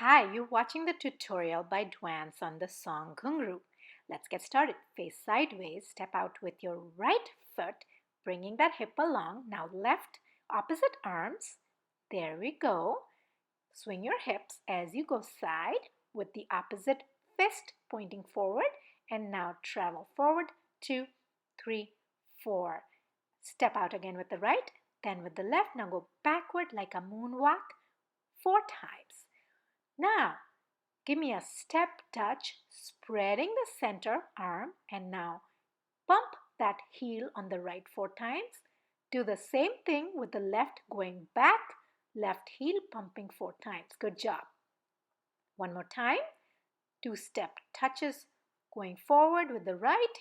Hi, you're watching the tutorial by Dwance on the song Ghungroo. Let's get started. Face sideways, step out with your right foot, bringing that hip along. Now left, opposite arms. There we go. Swing your hips as you go side with the opposite fist pointing forward. And now travel forward, 2, 3, 4. Step out again with the right, then with the left. Now go backward like a moonwalk 4 times. Now, give me a step touch, spreading the center arm, and now pump that heel on the right 4 times. Do the same thing with the left, going back, left heel pumping 4 times. Good job. One more time. 2 step touches, going forward with the right,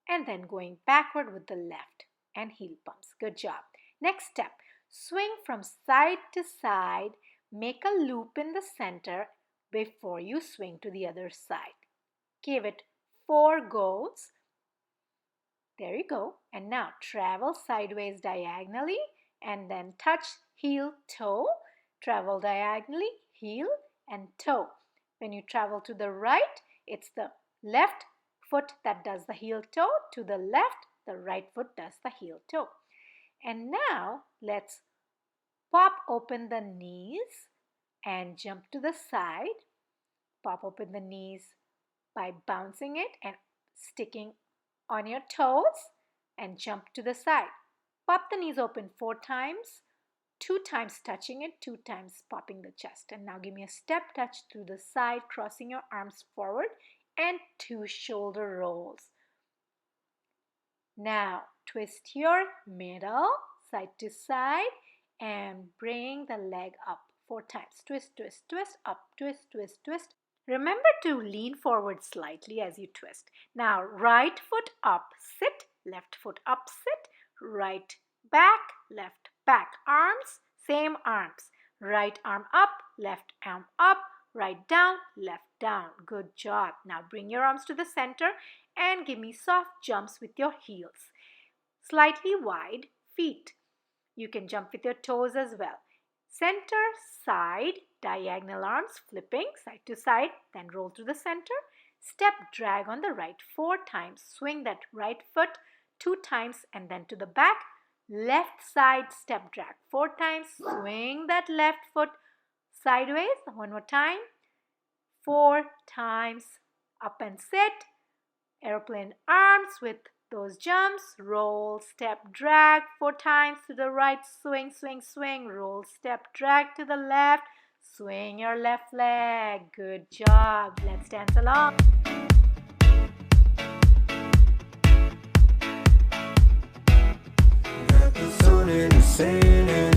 and then going backward with the left, and heel pumps. Good job. Next step, swing from side to side. Make a loop in the center before you swing to the other side. Give it 4 goes. There you go. And now travel sideways diagonally and then touch heel, toe. Travel diagonally, heel and toe. When you travel to the right, it's the left foot that does the heel toe. To the left, the right foot does the heel toe. And now let's pop open the knees and jump to the side. Pop open the knees by bouncing it and sticking on your toes and jump to the side. Pop the knees open 4 times, 2 times touching it, 2 times popping the chest. And now give me a step touch to the side, crossing your arms forward and 2 shoulder rolls. Now twist your middle side to side and bring the leg up 4 times. Twist, twist, twist, up, twist, twist, twist. Remember to lean forward slightly as you twist. Now right foot up, sit, left foot up, sit, right back, left back. Arms, same arms. Right arm up, left arm up, right down, left down. Good job. Now bring your arms to the center and give me soft jumps with your heels. Slightly wide feet. You can jump with your toes as well. Center, side, diagonal arms, flipping side to side, then roll to the center. Step, drag on the right 4 times. Swing that right foot 2 times and then to the back. Left side, step, drag 4 times. Swing that left foot sideways. One more time. 4 times. Up and sit. Airplane arms with those jumps. Roll, step, drag 4 times to the right. Swing, swing, swing. Roll, step, drag to the left. Swing your left leg. Good job. Let's dance along. Got the sun in the sand and